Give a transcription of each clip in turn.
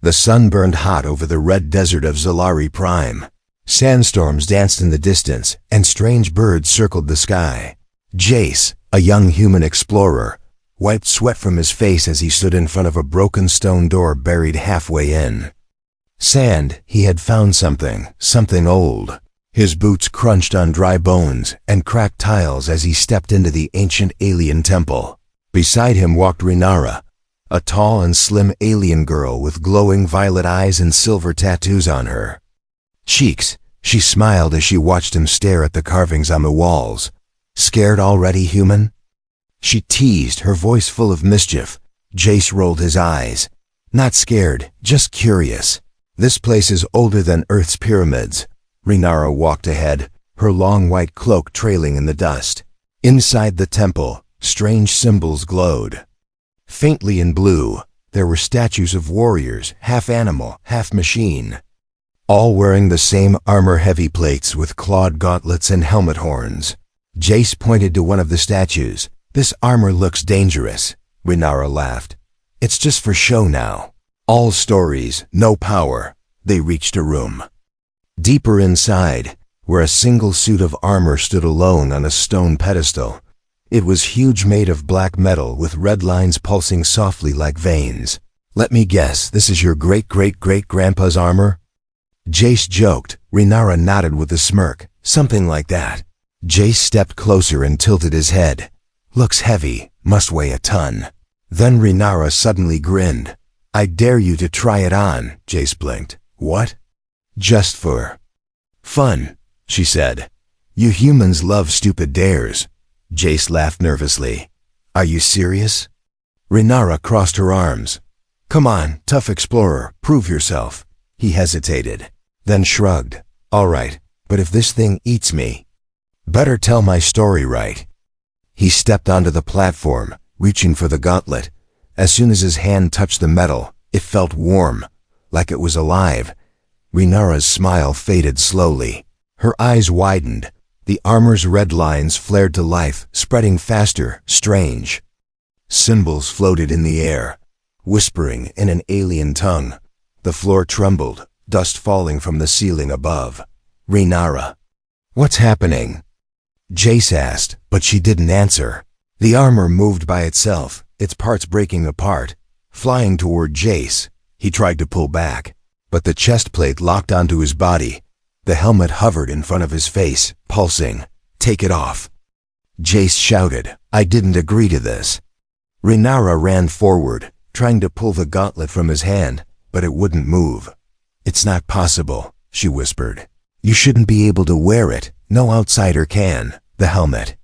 The sun burned hot over the red desert of Zalari Prime. Sandstorms danced in the distance, and strange birds circled the sky. Jace, a young human explorer, wiped sweat from his face as he stood in front of a broken stone door buried halfway in. Sand, he had found something old. His boots crunched on dry bones and cracked tiles as he stepped into the ancient alien temple. Beside him walked Renara, a tall and slim alien girl with glowing violet eyes and silver tattoos on her cheeks. She smiled as she watched him stare at the carvings on the walls. Scared already, human? She teased, her voice full of mischief. Jace rolled his eyes. Not scared, just curious. This place is older than Earth's pyramids. Renara walked ahead, her long white cloak trailing in the dust. Inside the temple, strange symbols glowed. Faintly in blue, there were statues of warriors, half animal, half machine, all wearing the same armor-heavy plates with clawed gauntlets and helmet horns. Jace pointed to one of the statues. This armor looks dangerous. Renara laughed. It's just for show now. All stories, no power. They reached a room. Deeper inside, where a single suit of armor stood alone on a stone pedestal. It was huge, made of black metal with red lines pulsing softly like veins. Let me guess, this is your great-great-great-grandpa's armor? Jace joked. Renara nodded with a smirk. Something like that. Jace stepped closer and tilted his head. Looks heavy, must weigh a ton. Then Renara suddenly grinned. I dare you to try it on, Jace blinked. What? Just for fun, she said. You humans love stupid dares. Jace laughed nervously. Are you serious? Renara crossed her arms. Come on, tough explorer, prove yourself. He hesitated, then shrugged. All right, but if this thing eats me, better tell my story right. He stepped onto the platform, reaching for the gauntlet. As soon as his hand touched the metal, it felt warm, like it was alive. Renara's smile faded slowly. Her eyes widened. The armor's red lines flared to life, spreading faster, strange. Symbols floated in the air, whispering in an alien tongue. The floor trembled, dust falling from the ceiling above. Renara. What's happening? Jace asked, but she didn't answer. The armor moved by itself, its parts breaking apart, flying toward Jace. He tried to pull back, but the chest plate locked onto his body. The helmet hovered in front of his face, pulsing. Take it off. Jace shouted, I didn't agree to this. Renara ran forward, trying to pull the gauntlet from his hand, but it wouldn't move. It's not possible, she whispered. You shouldn't be able to wear it. No outsider can. The helmet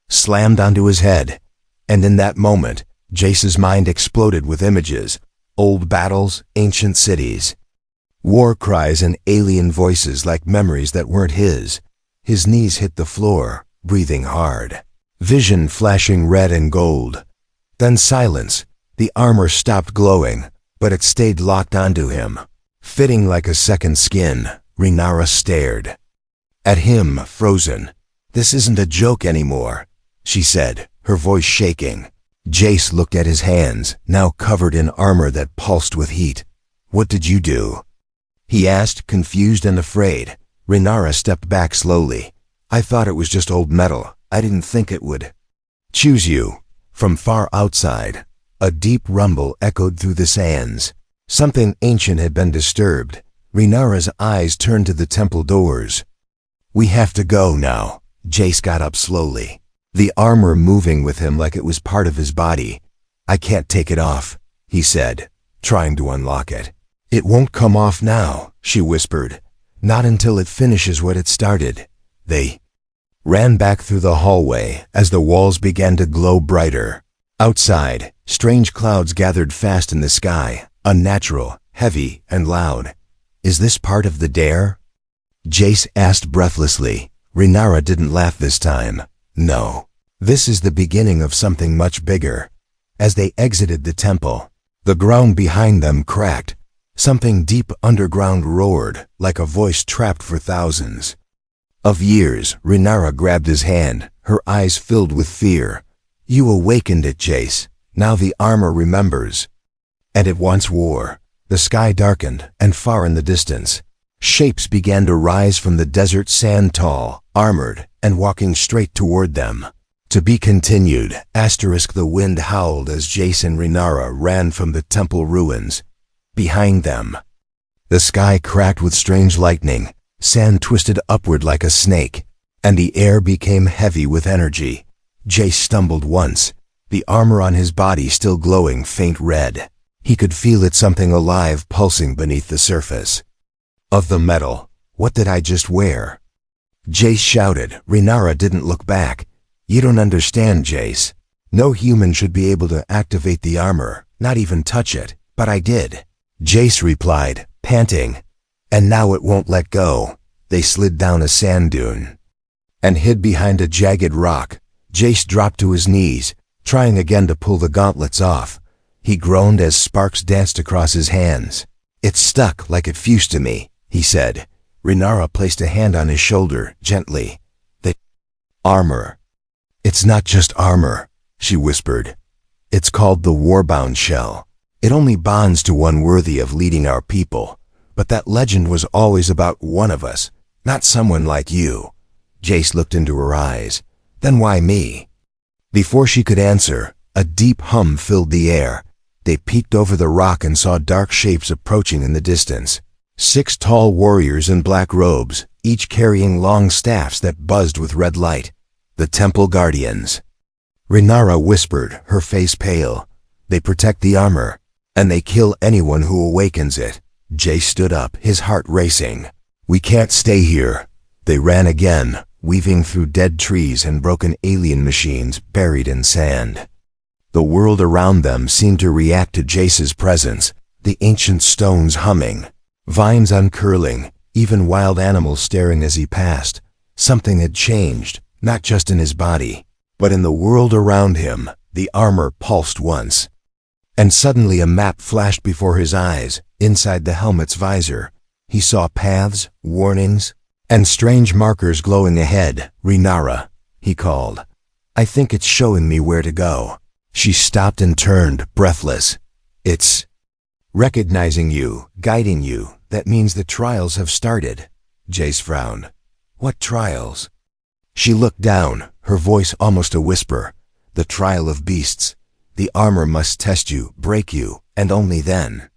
slammed onto his head, and in that moment, Jace's mind exploded with images. Old battles, ancient cities, war cries and alien voices like memories that weren't his. His knees hit the floor, breathing hard. Vision flashing red and gold. Then silence. The armor stopped glowing, but it stayed locked onto him. Fitting like a second skin, Renara stared at him, frozen. This isn't a joke anymore, she said, her voice shaking. Jace looked at his hands, now covered in armor that pulsed with heat. What did you do? He asked, confused and afraid. Renara stepped back slowly. I thought it was just old metal. I didn't think it would choose you. From far outside, a deep rumble echoed through the sands. Something ancient had been disturbed. Renara's eyes turned to the temple doors. We have to go now. Jace got up slowly, the armor moving with him like it was part of his body. I can't take it off, he said, trying to unlock it. It won't come off now, she whispered. Not until it finishes what it started. They ran back through the hallway as the walls began to glow brighter. Outside, strange clouds gathered fast in the sky, unnatural, heavy, and loud. Is this part of the dare? Jace asked breathlessly. Renara didn't laugh this time. No. This is the beginning of something much bigger. As they exited the temple, the ground behind them cracked. Something deep underground roared, like a voice trapped for thousands of years. Renara grabbed his hand, her eyes filled with fear. You awakened it, Jace. Now the armor remembers. And it wants war. The sky darkened, and far in the distance, shapes began to rise from the desert sand, tall, armored, and walking straight toward them. To be continued. The wind howled as Jace and Renara ran from the temple ruins. Behind them, the sky cracked with strange lightning, sand twisted upward like a snake, and the air became heavy with energy. Jace stumbled once, the armor on his body still glowing faint red. He could feel it, something alive pulsing beneath the surface of the metal. What did I just wear? Jace shouted. Renara didn't look back. You don't understand, Jace. No human should be able to activate the armor, not even touch it, but I did. Jace replied, panting. And now it won't let go. They slid down a sand dune and hid behind a jagged rock. Jace dropped to his knees, trying again to pull the gauntlets off. He groaned as sparks danced across his hands. It's stuck like it fused to me, he said. Renara placed a hand on his shoulder, gently. The armor. It's not just armor, she whispered. It's called the Warbound Shell. It only bonds to one worthy of leading our people. But that legend was always about one of us, not someone like you. Jace looked into her eyes. Then why me? Before she could answer, a deep hum filled the air. They peeked over the rock and saw dark shapes approaching in the distance. 6 tall warriors in black robes, each carrying long staffs that buzzed with red light. The Temple Guardians. Renara whispered, her face pale. They protect the armor, and they kill anyone who awakens it. Jace stood up, his heart racing. We can't stay here. They ran again, weaving through dead trees and broken alien machines buried in sand. The world around them seemed to react to Jace's presence, the ancient stones humming, vines uncurling, even wild animals staring as he passed. Something had changed, not just in his body, but in the world around him. The armor pulsed once, and suddenly a map flashed before his eyes. Inside the helmet's visor, he saw paths, warnings, and strange markers glowing ahead. Renara, he called. I think it's showing me where to go. She stopped and turned, breathless. It's recognizing you, guiding you. That means the trials have started. Jace frowned. What trials? She looked down, her voice almost a whisper. The trial of beasts. The armor must test you, break you, and only then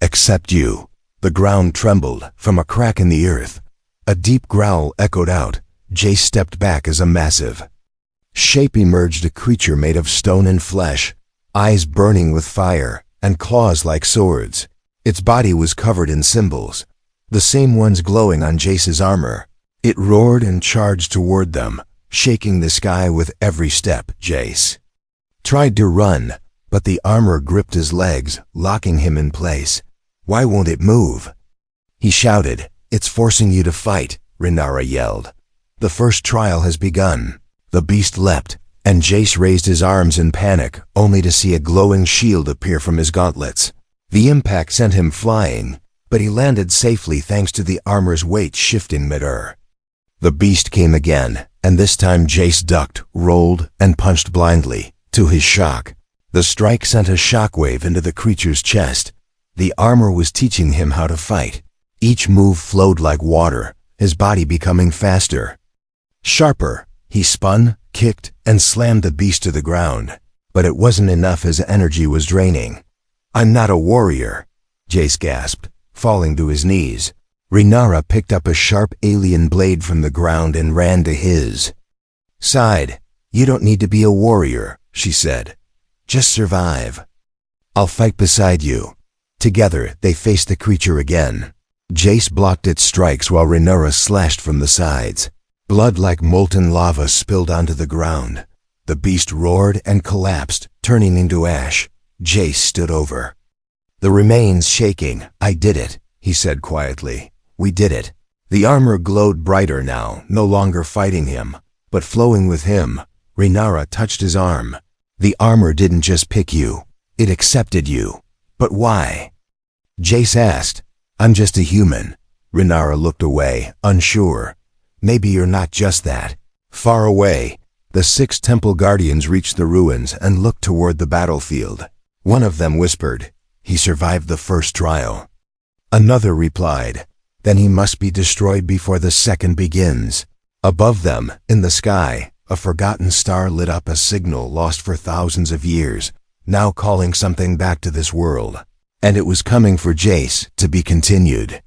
accept you. The ground trembled from a crack in the earth. A deep growl echoed out. Jace stepped back as a massive shape emerged, a creature made of stone and flesh, eyes burning with fire, and claws like swords. Its body was covered in symbols, the same ones glowing on Jace's armor. It roared and charged toward them, shaking the sky with every step. Jace tried to run, but the armor gripped his legs, locking him in place. Why won't it move? He shouted. It's forcing you to fight, Renara yelled. The first trial has begun. The beast leapt, and Jace raised his arms in panic, only to see a glowing shield appear from his gauntlets. The impact sent him flying, but he landed safely thanks to the armor's weight shifting mid-air. The beast came again, and this time Jace ducked, rolled, and punched blindly. To his shock, the strike sent a shockwave into the creature's chest. The armor was teaching him how to fight. Each move flowed like water, his body becoming faster, sharper. He spun, kicked, and slammed the beast to the ground. But it wasn't enough, his energy was draining. I'm not a warrior, Jace gasped, falling to his knees. Renara picked up a sharp alien blade from the ground and ran to his side. You don't need to be a warrior, she said. Just survive. I'll fight beside you. Together, they faced the creature again. Jace blocked its strikes while Renara slashed from the sides. Blood like molten lava spilled onto the ground. The beast roared and collapsed, turning into ash. Jace stood over the remains, shaking. I did it, he said quietly. We did it. The armor glowed brighter now, no longer fighting him, but flowing with him. Renara touched his arm. The armor didn't just pick you. It accepted you. But why? Jace asked. I'm just a human. Renara looked away, unsure. Maybe you're not just that. Far away, the 6 temple guardians reached the ruins and looked toward the battlefield. One of them whispered, He survived the first trial. Another replied, then he must be destroyed before the second begins. Above them, in the sky, a forgotten star lit up a signal lost for thousands of years, now calling something back to this world. And it was coming for Jace, to be continued.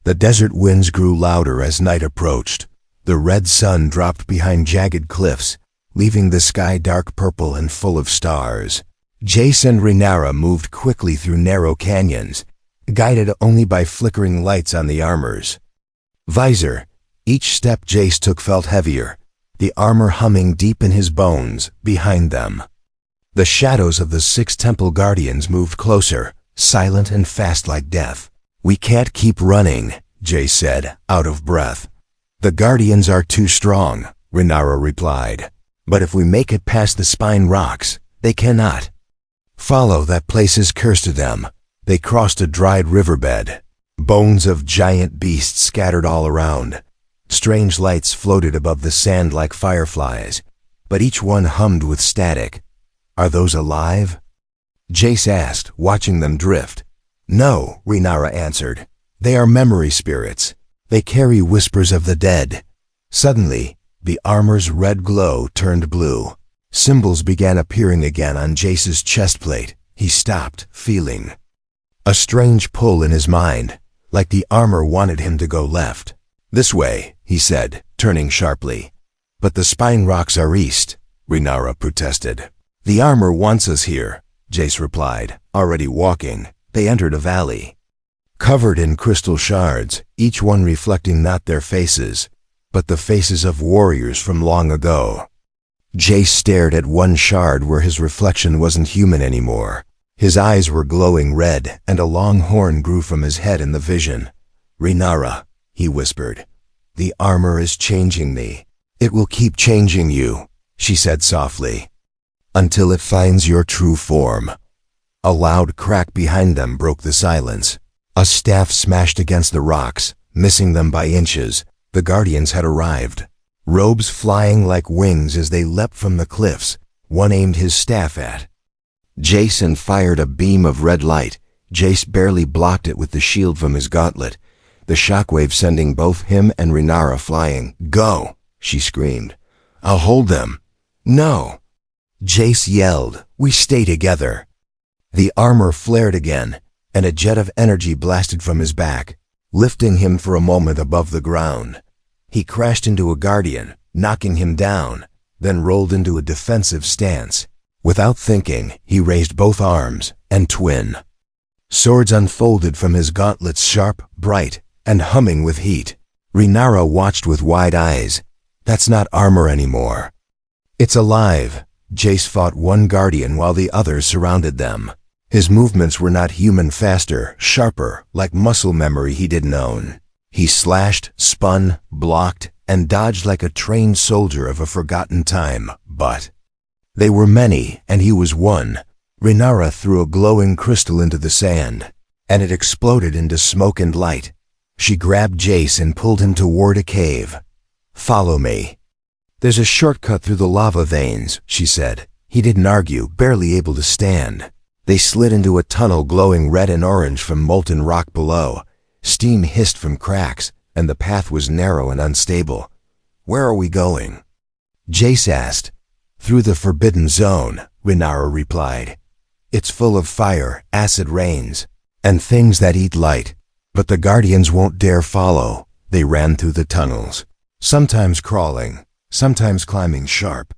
The desert winds grew louder as night approached. The red sun dropped behind jagged cliffs, leaving the sky dark purple and full of stars. Jace and Rhaenyra moved quickly through narrow canyons, guided only by flickering lights on the armors. Visor. Each step Jace took felt heavier, the armor humming deep in his bones, behind them. The shadows of the 6 temple guardians moved closer, silent and fast like death. We can't keep running, Jace said, out of breath. The guardians are too strong, Rhaenyra replied. But if we make it past the spine rocks, they cannot. Follow, that place is cursed to them. They crossed a dried riverbed. Bones of giant beasts scattered all around. Strange lights floated above the sand like fireflies, but each one hummed with static. Are those alive? Jace asked, watching them drift. No, Rhaenyra answered. They are memory spirits. They carry whispers of the dead. Suddenly, the armor's red glow turned blue. Symbols began appearing again on Jace's chestplate. He stopped, feeling a strange pull in his mind, like the armor wanted him to go left. This way, he said, turning sharply. But the spine rocks are east, Rhaenyra protested. The armor wants us here, Jace replied, already walking. They entered a valley, covered in crystal shards, each one reflecting not their faces, but the faces of warriors from long ago. Jace stared at one shard where his reflection wasn't human anymore. His eyes were glowing red, and a long horn grew from his head in the vision. Rhaenyra, he whispered, the armor is changing me. It will keep changing you, she said softly, until it finds your true form. A loud crack behind them broke the silence. A staff smashed against the rocks, missing them by inches. The guardians had arrived, robes flying like wings as they leapt from the cliffs. One aimed his staff at Jace fired a beam of red light. Jace barely blocked it with the shield from his gauntlet, the shockwave sending both him and Rhaenyra flying. Go, she screamed. I'll hold them. No. Jace yelled, we stay together. The armor flared again, and a jet of energy blasted from his back, lifting him for a moment above the ground. He crashed into a guardian, knocking him down, then rolled into a defensive stance. Without thinking, he raised both arms, and twin swords unfolded from his gauntlets, sharp, bright, and humming with heat. Rhaenyra watched with wide eyes. That's not armor anymore. It's alive. Jace fought one guardian while the others surrounded them. His movements were not human, faster, sharper, like muscle memory he didn't own. He slashed, spun, blocked, and dodged like a trained soldier of a forgotten time, but they were many, and he was one. Rhaenyra threw a glowing crystal into the sand, and it exploded into smoke and light. She grabbed Jace and pulled him toward a cave. Follow me. There's a shortcut through the lava veins, she said. He didn't argue, barely able to stand. They slid into a tunnel glowing red and orange from molten rock below. Steam hissed from cracks, and the path was narrow and unstable. Where are we going? Jace asked. Through the forbidden zone, Rhaenyra replied. It's full of fire, acid rains, and things that eat light. But the guardians won't dare follow. They ran through the tunnels, sometimes crawling, sometimes climbing sharp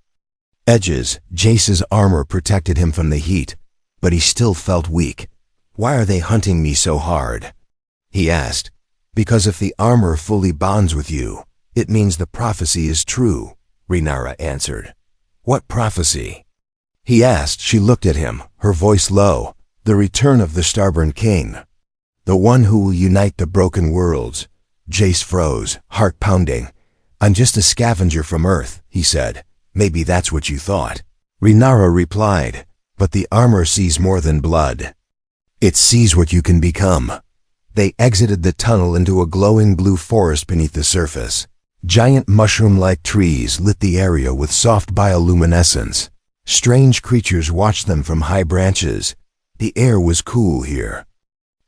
edges. Jace's armor protected him from the heat, but he still felt weak. Why are they hunting me so hard? He asked. Because if the armor fully bonds with you, it means the prophecy is true, Rhaenyra answered. What prophecy? He asked. She looked at him, her voice low. The return of the Starborn King. The one who will unite the broken worlds. Jace froze, heart pounding. I'm just a scavenger from Earth, he said. Maybe that's what you thought. Rhaenyra replied, but the armor sees more than blood. It sees what you can become. They exited the tunnel into a glowing blue forest beneath the surface. Giant mushroom-like trees lit the area with soft bioluminescence. Strange creatures watched them from high branches. The air was cool here,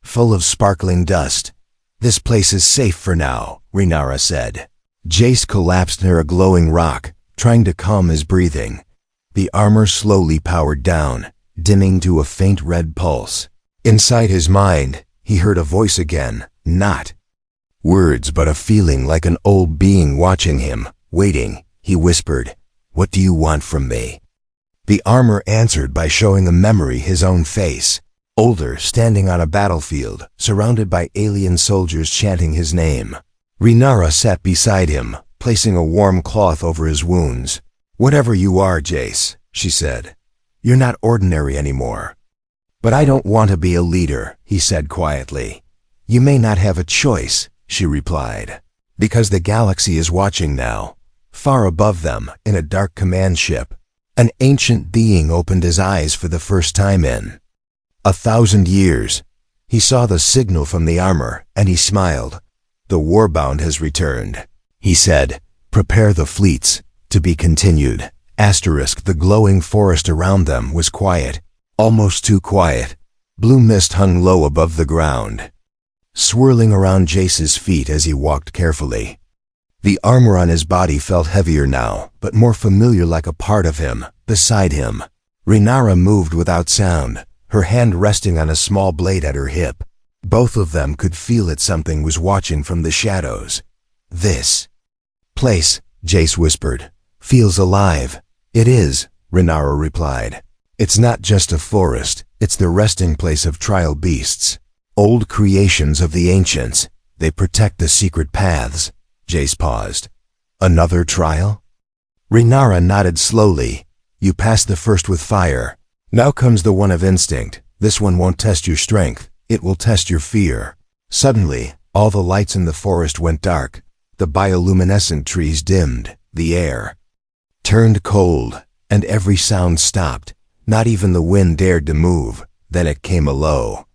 full of sparkling dust. "This place is safe for now," Rhaenyra said. Jace collapsed near a glowing rock, trying to calm his breathing. The armor slowly powered down, dimming to a faint red pulse. Inside his mind, he heard a voice again, not words but a feeling like an old being watching him, waiting. He whispered, "What do you want from me?" The armor answered by showing a memory, his own face, older, standing on a battlefield, surrounded by alien soldiers chanting his name. Rhaenyra sat beside him, placing a warm cloth over his wounds. "Whatever you are, Jace," she said, "you're not ordinary anymore." "But I don't want to be a leader," he said quietly. "You may not have a choice," she replied, "because the galaxy is watching now." Far above them, in a dark command ship, an ancient being opened his eyes for the first time in 1,000 years. He saw the signal from the armor, and he smiled. "The Warbound has returned," he said. "Prepare the fleets, to be continued." The glowing forest around them was quiet, almost too quiet. Blue mist hung low above the ground, swirling around Jace's feet as he walked carefully. The armor on his body felt heavier now, but more familiar, like a part of him. Beside him, Rhaenyra moved without sound, her hand resting on a small blade at her hip. Both of them could feel that something was watching from the shadows. "This place," Jace whispered, "feels alive." "It is," Rhaenyra replied. "It's not just a forest, it's the resting place of trial beasts. Old creations of the ancients. They protect the secret paths." Jace paused. "Another trial?" Rhaenyra nodded slowly. "You passed the first with fire. Now comes the one of instinct. This one won't test your strength, it will test your fear." Suddenly, all the lights in the forest went dark. The bioluminescent trees dimmed, the air turned cold, and every sound stopped. Not even the wind dared to move. Then it came a low,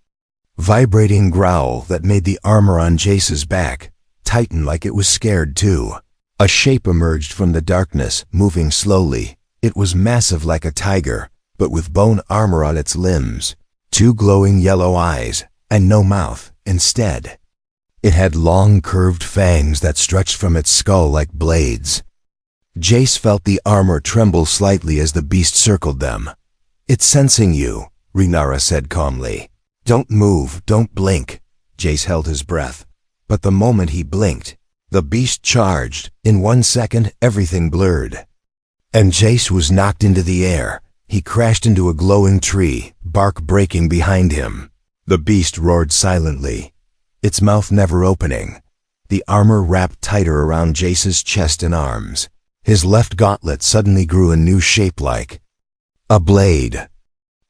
vibrating growl that made the armor on Jace's back tighten, like it was scared too. A shape emerged from the darkness, moving slowly. It was massive like a tiger, but with bone armor on its limbs, 2 glowing yellow eyes, and no mouth. Instead, it had long curved fangs that stretched from its skull like blades. Jace felt the armor tremble slightly as the beast circled them. "It's sensing you," Rhaenyra said calmly. "Don't move, don't blink." Jace held his breath. But the moment he blinked, the beast charged. In 1 second, everything blurred, and Jace was knocked into the air. He crashed into a glowing tree, bark breaking behind him. The beast roared silently, its mouth never opening. The armor wrapped tighter around Jace's chest and arms. His left gauntlet suddenly grew a new shape, like a blade,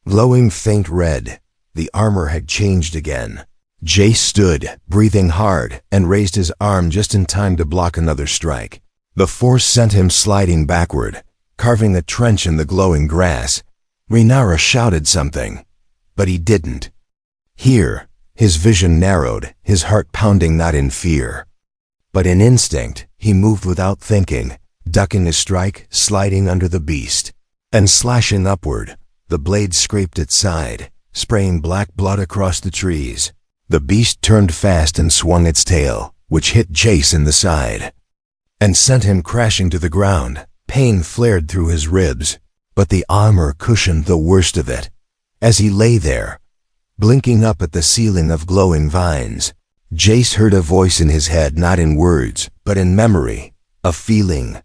glowing faint red. The armor had changed again. Jace stood, breathing hard, and raised his arm just in time to block another strike. The force sent him sliding backward, carving a trench in the glowing grass. Rhaenyra shouted something, but he didn't hear. His vision narrowed, his heart pounding not in fear, but in instinct. He moved without thinking, ducking a strike, sliding under the beast, and slashing upward. The blade scraped its side, spraying black blood across the trees. The beast turned fast and swung its tail, which hit Jace in the side and sent him crashing to the ground. Pain flared through his ribs, but the armor cushioned the worst of it. As he lay there, blinking up at the ceiling of glowing vines, Jace heard a voice in his head, not in words, but in memory, a feeling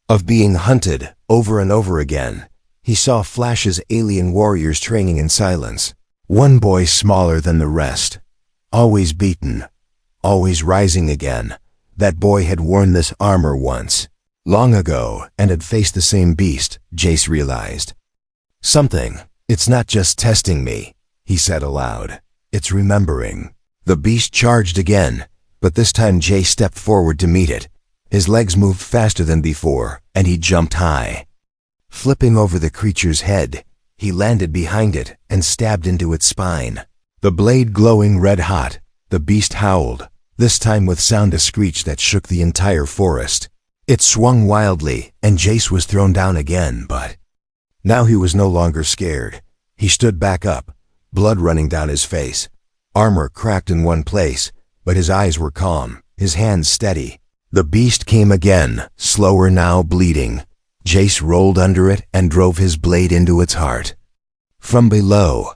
of being hunted over and over again. He saw Flash's alien warriors training in silence. One boy smaller than the rest, always beaten, always rising again. That boy had worn this armor once, long ago, and had faced the same beast. Jace realized something. "It's not just testing me," he said aloud. "It's remembering." The beast charged again, but this time Jace stepped forward to meet it. His legs moved faster than before, and he jumped high. Flipping over the creature's head, he landed behind it and stabbed into its spine. The blade glowing red hot, the beast howled, this time with sound, a screech that shook the entire forest. It swung wildly, and Jace was thrown down again, but now he was no longer scared. He stood back up, blood running down his face. Armor cracked in one place, but his eyes were calm, his hands steady. The beast came again, slower now, bleeding. Jace rolled under it and drove his blade into its heart. From below,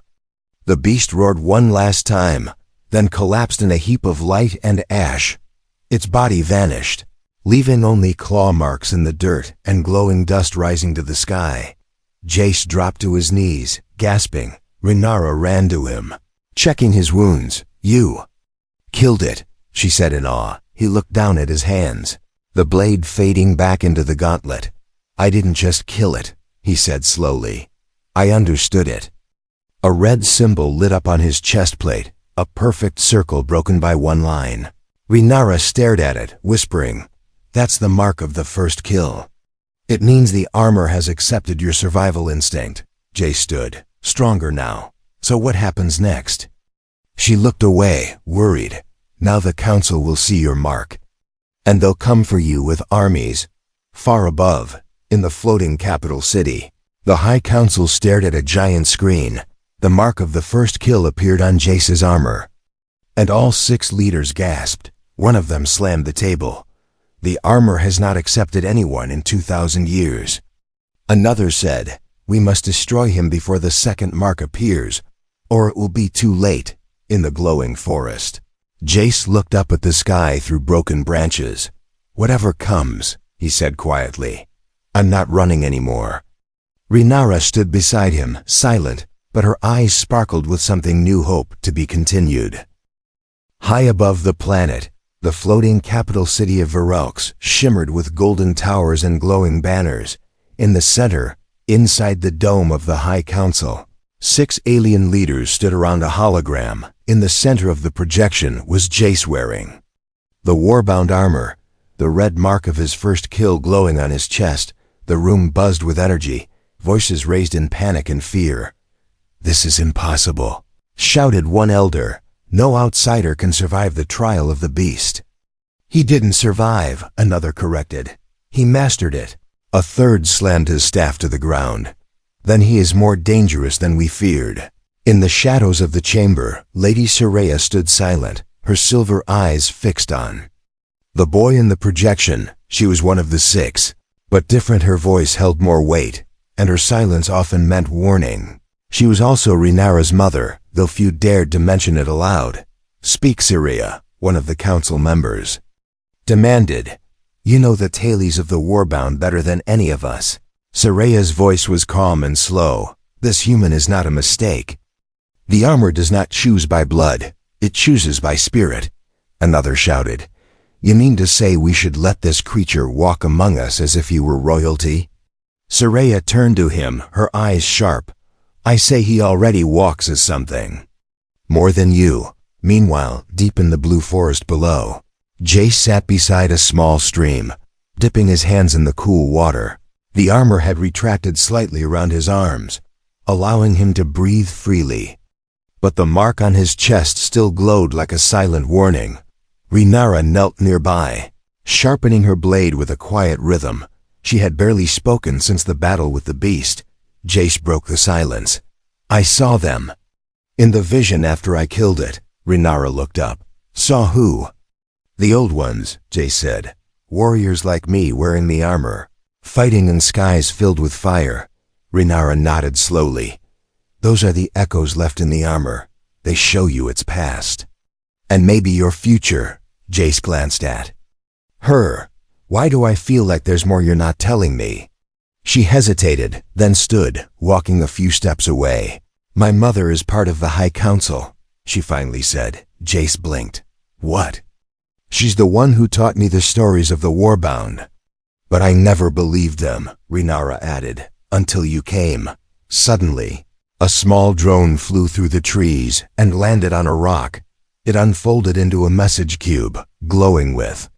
the beast roared one last time, then collapsed in a heap of light and ash. Its body vanished, leaving only claw marks in the dirt and glowing dust rising to the sky. Jace dropped to his knees, gasping. Rhaenyra ran to him, checking his wounds. "You killed it," she said in awe. He looked down at his hands, the blade fading back into the gauntlet. "I didn't just kill it," he said slowly. "I understood it." A red symbol lit up on his chest plate, a perfect circle broken by one line. Rhaenyra stared at it, whispering, "That's the mark of the first kill. It means the armor has accepted your survival instinct." Jace stood, stronger now. "So what happens next?" She looked away, worried. "Now the council will see your mark. And they'll come for you with armies." Far above, in the floating capital city, the High Council stared at a giant screen. The mark of the first kill appeared on Jace's armor. And all 6 leaders gasped. One of them slammed the table. "The armor has not accepted anyone in 2,000 years. Another said, "We must destroy him before the second mark appears, or it will be too late." In the glowing forest, Jace looked up at the sky through broken branches. "Whatever comes," he said quietly, "I'm not running anymore." Rhaenyra stood beside him, silent, but her eyes sparkled with something new, hope to be continued. High above the planet, the floating capital city of Varelx shimmered with golden towers and glowing banners. In the center, inside the dome of the High Council, 6 alien leaders stood around a hologram. In the center of the projection was Jace wearing the warbound armor, the red mark of his first kill glowing on his chest. The room buzzed with energy, voices raised in panic and fear. "This is impossible," shouted one elder. "No outsider can survive the trial of the beast." "He didn't survive," another corrected. "He mastered it." A third slammed his staff to the ground. "Then he is more dangerous than we feared." In the shadows of the chamber, Lady Soraya stood silent, her silver eyes fixed on the boy in the projection. She was one of the 6, but different. Her voice held more weight, and her silence often meant warning. She was also Rhaenyra's mother, though few dared to mention it aloud. "Speak, Soraya," one of the council members demanded. "You know the tales of the warbound better than any of us." Soraya's voice was calm and slow. "This human is not a mistake. The armor does not choose by blood, it chooses by spirit." Another shouted, "You mean to say we should let this creature walk among us as if he were royalty?" Soraya turned to him, her eyes sharp. "I say he already walks as something more than you." Meanwhile, deep in the blue forest below, Jace sat beside a small stream, dipping his hands in the cool water. The armor had retracted slightly around his arms, allowing him to breathe freely. But the mark on his chest still glowed like a silent warning. Rhaenyra knelt nearby, sharpening her blade with a quiet rhythm. She had barely spoken since the battle with the beast. Jace broke the silence. "I saw them in the vision after I killed it." Rhaenyra looked up. "Saw who?" "The old ones," Jace said. "Warriors like me wearing the armor, fighting in skies filled with fire." Rhaenyra nodded slowly. "Those are the echoes left in the armor. They show you its past. And maybe your future." Jace glanced at her. "Why do I feel like there's more you're not telling me?" She hesitated, then stood, walking a few steps away. "My mother is part of the High Council," she finally said. Jace blinked. "What?" "She's the one who taught me the stories of the warbound. But I never believed them," Rhaenyra added, "until you came." Suddenly, a small drone flew through the trees and landed on a rock. It unfolded into a message cube, glowing with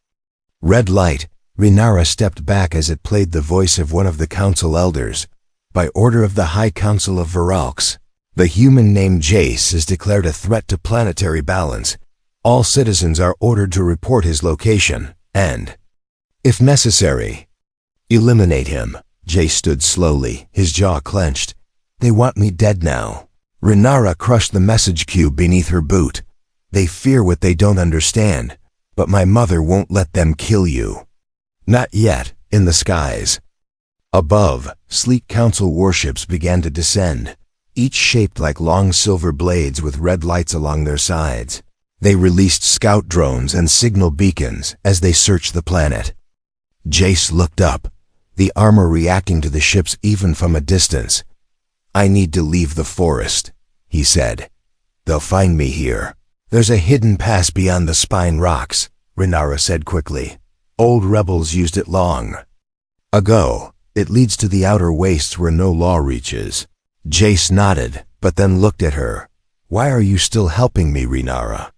red light. Rhaenyra stepped back as it played the voice of one of the council elders. "By order of the High Council of Varelx, the human named Jace is declared a threat to planetary balance. All citizens are ordered to report his location, and, if necessary, eliminate him." Jace stood slowly, his jaw clenched. "They want me dead now." Renara crushed the message cube beneath her boot. They fear what they don't understand, but my mother won't let them kill you. Not yet, in the skies. Above, sleek council warships began to descend, each shaped like long silver blades with red lights along their sides. They released scout drones and signal beacons as they searched the planet. Jace looked up, the armor reacting to the ships even from a distance. I need to leave the forest, he said. They'll find me here. There's a hidden pass beyond the spine rocks, Renara said quickly. Old rebels used it long ago. It leads to the outer wastes where no law reaches. Jace nodded, but then looked at her. Why are you still helping me, Renara?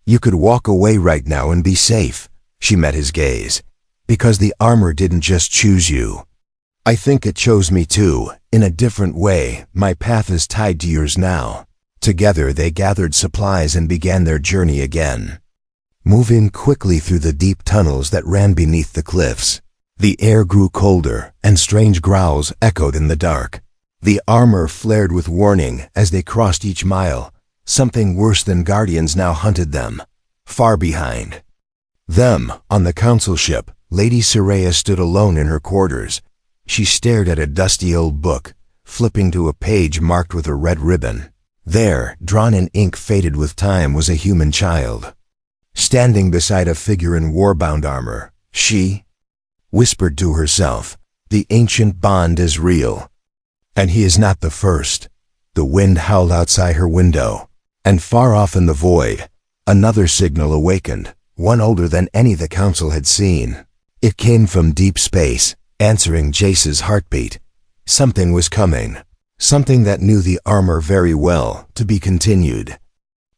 You could walk away right now and be safe. She met his gaze. Because the armor didn't just choose you. I think it chose me too, in a different way. My path is tied to yours now. Together they gathered supplies and began their journey again. Moving quickly through the deep tunnels that ran beneath the cliffs. The air grew colder, and strange growls echoed in the dark. The armor flared with warning as they crossed each mile. Something worse than guardians now hunted them, far behind. Them, on the council ship, Lady Soraya stood alone in her quarters. She stared at a dusty old book, flipping to a page marked with a red ribbon. There, drawn in ink faded with time, was a human child. Standing beside a figure in war-bound armor, she whispered to herself, the ancient bond is real. And he is not the first. The wind howled outside her window, and far off in the void, another signal awakened, one older than any the council had seen. It came from deep space, answering Jace's heartbeat. Something was coming, something that knew the armor very well, to be continued.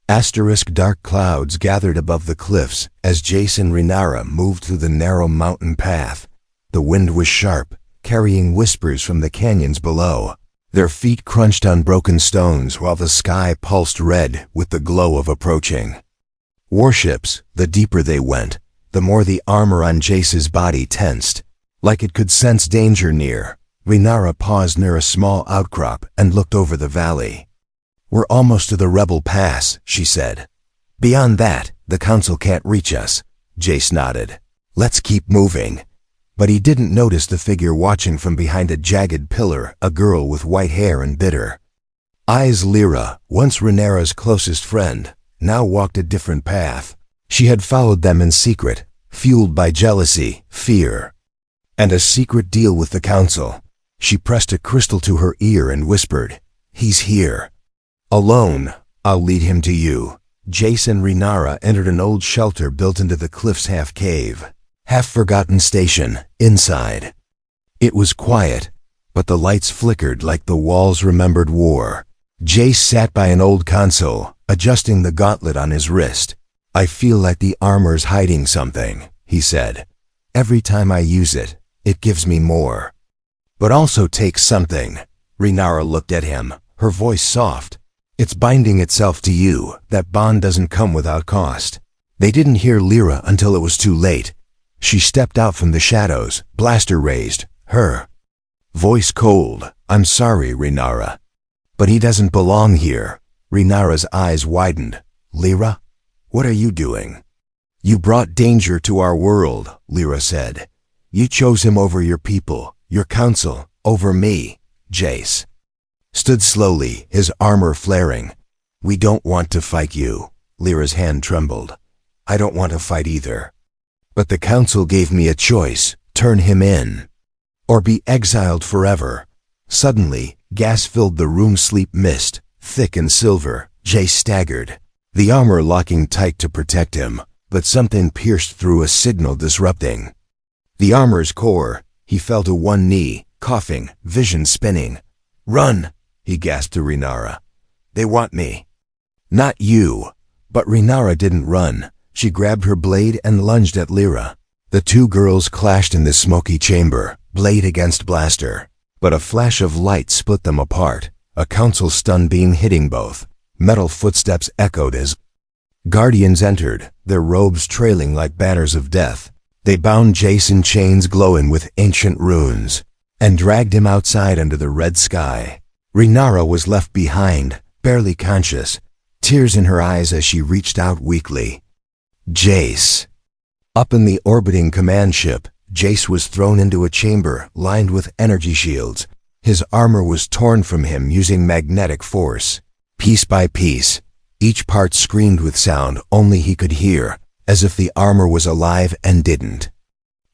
Asterisk dark clouds gathered above the cliffs as Jace and Renara moved through the narrow mountain path. The wind was sharp, carrying whispers from the canyons below. Their feet crunched on broken stones while the sky pulsed red with the glow of approaching warships. The deeper they went, the more the armor on Jace's body tensed. Like it could sense danger near, Renara paused near a small outcrop and looked over the valley. We're almost to the Rebel Pass, she said. Beyond that, the council can't reach us. Jace nodded. Let's keep moving. But he didn't notice the figure watching from behind a jagged pillar, a girl with white hair and bitter eyes. Lyra, once Renara's closest friend, now walked a different path. She had followed them in secret, fueled by jealousy, fear, and a secret deal with the council. She pressed a crystal to her ear and whispered, "He's here. Alone, I'll lead him to you." Jace and Renara entered an old shelter built into the cliff's half-cave, half-forgotten station. Inside, it was quiet, but the lights flickered like the walls remembered war. Jace sat by an old console, adjusting the gauntlet on his wrist. I feel like the armor's hiding something, he said. Every time I use it, it gives me more. But also takes something. Renara looked at him, her voice soft. It's binding itself to you. That bond doesn't come without cost. They didn't hear Lyra until it was too late. She stepped out from the shadows, blaster raised, her voice cold. I'm sorry, Renara. But he doesn't belong here. Renara's eyes widened. Lyra? What are you doing? You brought danger to our world, Lyra said. You chose him over your people, your council, over me. Jace stood slowly, his armor flaring. We don't want to fight you. Lyra's hand trembled. I don't want to fight either. But the council gave me a choice, turn him in, or be exiled forever. Suddenly, gas filled the room. Sleep mist, thick and silver. Jace staggered, the armor locking tight to protect him, but something pierced through, a signal disrupting the armor's core. He fell to one knee, coughing, vision spinning. Run, he gasped to Renara. They want me. Not you. But Renara didn't run. She grabbed her blade and lunged at Lyra. The two girls clashed in the smoky chamber, blade against blaster. But a flash of light split them apart, a council stun beam hitting both. Metal footsteps echoed as guardians entered, their robes trailing like banners of death. They bound Jace in chains glowing with ancient runes, and dragged him outside under the red sky. Renara was left behind, barely conscious, tears in her eyes as she reached out weakly. Jace. Up in the orbiting command ship, Jace was thrown into a chamber lined with energy shields. His armor was torn from him using magnetic force. Piece by piece, each part screamed with sound only he could hear, as if the armor was alive and didn't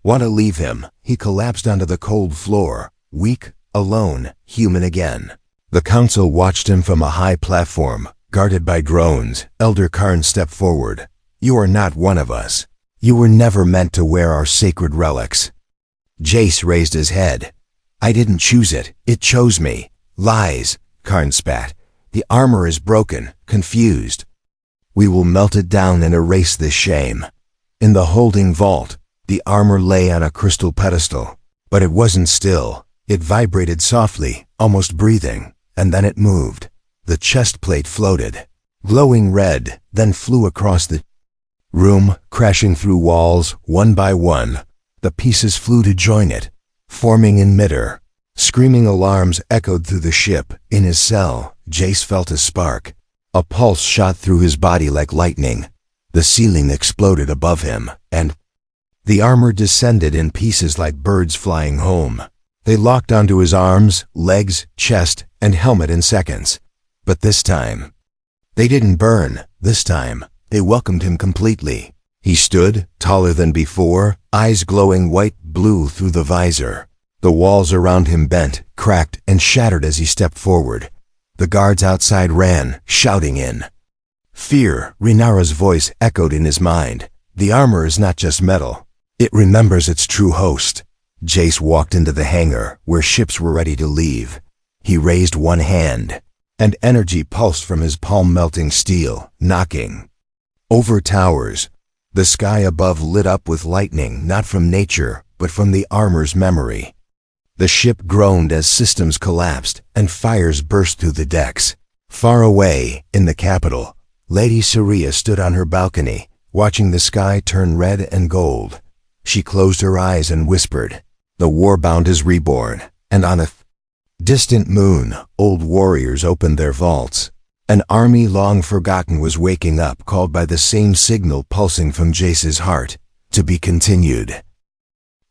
want to leave him. He collapsed onto the cold floor, weak, alone, human again. The council watched him from a high platform, guarded by drones. Elder Karn stepped forward. "You are not one of us. You were never meant to wear our sacred relics." Jace raised his head. "I didn't choose it. It chose me." "Lies," Karn spat. "The armor is broken, confused. We will melt it down and erase this shame." In the holding vault, the armor lay on a crystal pedestal. But it wasn't still. It vibrated softly, almost breathing, and then it moved. The chest plate floated, glowing red, then flew across the room, crashing through walls, one by one. The pieces flew to join it, forming in midair. Screaming alarms echoed through the ship. In his cell, Jace felt a spark. A pulse shot through his body like lightning. The ceiling exploded above him, and the armor descended in pieces like birds flying home. They locked onto his arms, legs, chest, and helmet in seconds. But this time, they didn't burn. This time, they welcomed him completely. He stood, taller than before, eyes glowing white-blue through the visor. The walls around him bent, cracked, and shattered as he stepped forward. The guards outside ran, shouting in fear. Renara's voice echoed in his mind. "The armor is not just metal. It remembers its true host." Jace walked into the hangar, where ships were ready to leave. He raised one hand, and energy pulsed from his palm, melting steel, knocking over towers. The sky above lit up with lightning, not from nature, but from the armor's memory. The ship groaned as systems collapsed, and fires burst through the decks. Far away, in the capital, Lady Saria stood on her balcony, watching the sky turn red and gold. She closed her eyes and whispered, "The warbound is reborn," and on a distant moon, old warriors opened their vaults. An army long forgotten was waking up, called by the same signal pulsing from Jace's heart, to be continued.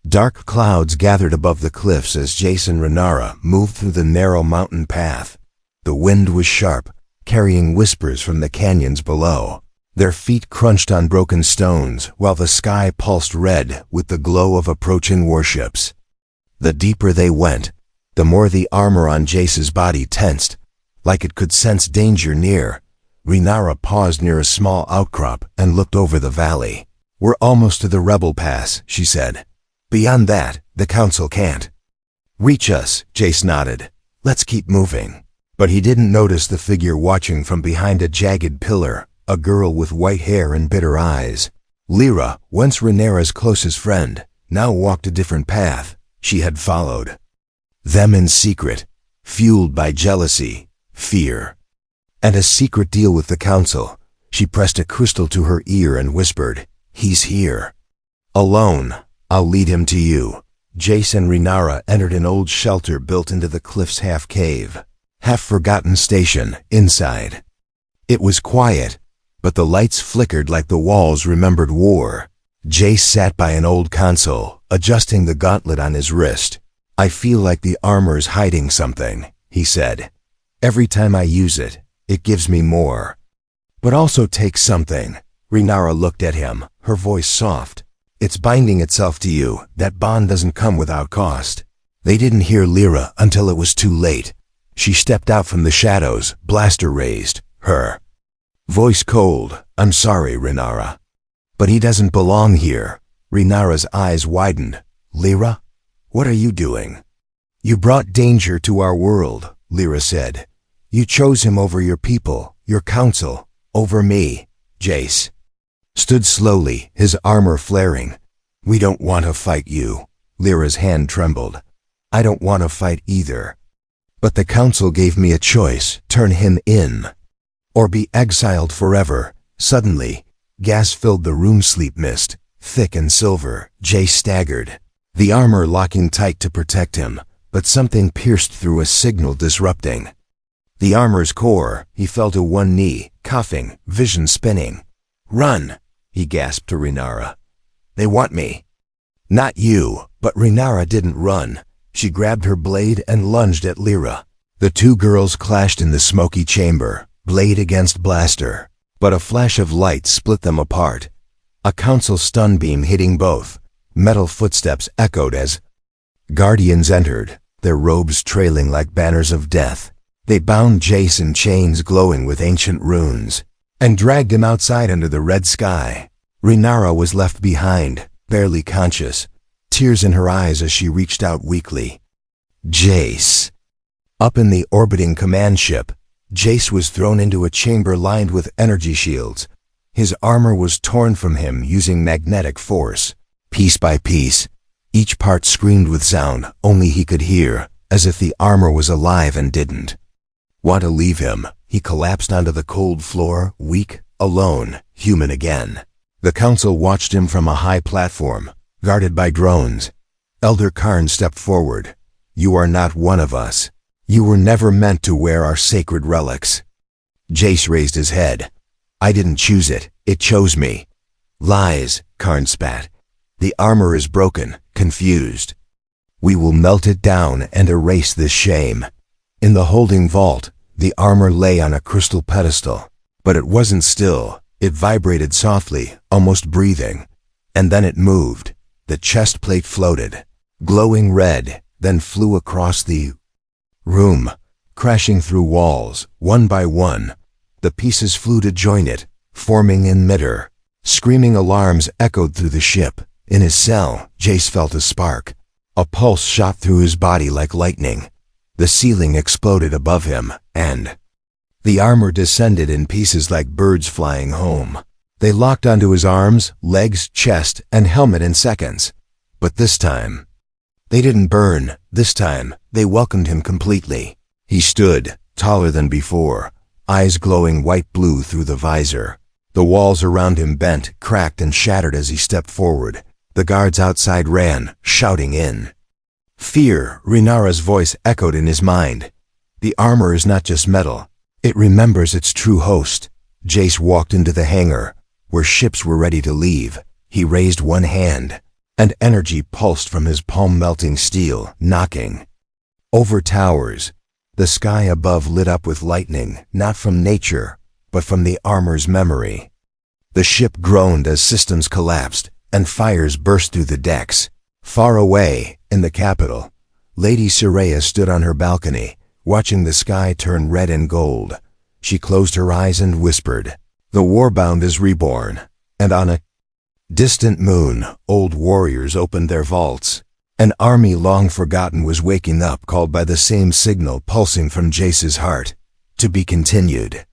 Dark clouds gathered above the cliffs as Jace and Renara moved through the narrow mountain path. The wind was sharp, carrying whispers from the canyons below. Their feet crunched on broken stones, while the sky pulsed red with the glow of approaching warships. The deeper they went, the more the armor on Jace's body tensed, like it could sense danger near. Renara paused near a small outcrop and looked over the valley. "We're almost to the Rebel Pass," she said. "Beyond that, the Council can't reach us." Jace nodded. "Let's keep moving." But he didn't notice the figure watching from behind a jagged pillar, a girl with white hair and bitter eyes. Lyra, once Renara's closest friend, now walked a different path. She had followed them in secret, fueled by jealousy, fear, and a secret deal with the Council. She pressed a crystal to her ear and whispered, "He's here. Alone. I'll lead him to you." Jace and Renara entered an old shelter built into the cliff's half-cave, half-forgotten station inside. It was quiet, but the lights flickered like the walls remembered war. Jace sat by an old console, adjusting the gauntlet on his wrist. "I feel like the armor's hiding something," he said. "Every time I use it, it gives me more, but also takes something." Renara looked at him, her voice soft. "It's binding itself to you. That bond doesn't come without cost." They didn't hear Lyra until it was too late. She stepped out from the shadows, blaster raised, her voice cold. "I'm sorry, Renara, but he doesn't belong here." Renara's eyes widened. "Lyra, what are you doing?" "You brought danger to our world," Lyra said. "You chose him over your people, your council, over me." Jace stood slowly, his armor flaring. "We don't want to fight you." Lyra's hand trembled. "I don't want to fight either. But the Council gave me a choice, turn him in, or be exiled forever." Suddenly, gas filled the room, sleep mist, thick and silver. Jace staggered, the armor locking tight to protect him, but something pierced through, a signal disrupting. The armor's core, he fell to one knee, coughing, vision spinning. "Run!" he gasped to Rhaenyra. "They want me." "Not you," but Rhaenyra didn't run. She grabbed her blade and lunged at Lyra. The two girls clashed in the smoky chamber, blade against blaster. But a flash of light split them apart. A council stun beam hitting both. Metal footsteps echoed as guardians entered, their robes trailing like banners of death. They bound Jace in chains glowing with ancient runes, and dragged him outside under the red sky. Rhaenyra was left behind, barely conscious, tears in her eyes as she reached out weakly. Jace. Up in the orbiting command ship, Jace was thrown into a chamber lined with energy shields. His armor was torn from him using magnetic force. Piece by piece, each part screamed with sound only he could hear, as if the armor was alive and didn't want to leave him. He collapsed onto the cold floor, weak, alone, human again. The council watched him from a high platform, guarded by drones. Elder Karn stepped forward. "You are not one of us. You were never meant to wear our sacred relics." Jace raised his head. "I didn't choose it. It chose me." "Lies," Karn spat. "The armor is broken, confused. We will melt it down and erase this shame." In the holding vault, the armor lay on a crystal pedestal. But it wasn't still. It vibrated softly, almost breathing. And then it moved. The chest plate floated, glowing red, then flew across the room, crashing through walls, one by one. The pieces flew to join it, forming in midair. Screaming alarms echoed through the ship. In his cell, Jace felt a spark. A pulse shot through his body like lightning. The ceiling exploded above him, and the armor descended in pieces like birds flying home. They locked onto his arms, legs, chest, and helmet in seconds. But this time, they didn't burn. This time, they welcomed him completely. He stood, taller than before, eyes glowing white-blue through the visor. The walls around him bent, cracked, and shattered as he stepped forward. The guards outside ran, shouting in fear. Rhaenyra's voice echoed in his mind. "The armor is not just metal. It remembers its true host." Jace walked into the hangar, where ships were ready to leave. He raised one hand, and energy pulsed from his palm-melting steel, knocking over towers. The sky above lit up with lightning, not from nature, but from the armor's memory. The ship groaned as systems collapsed, and fires burst through the decks. Far away, in the capital, Lady Soraya stood on her balcony, watching the sky turn red and gold. She closed her eyes and whispered, "The warbound is reborn." And on a distant moon, old warriors opened their vaults. An army long forgotten was waking up, called by the same signal pulsing from Jace's heart. To be continued.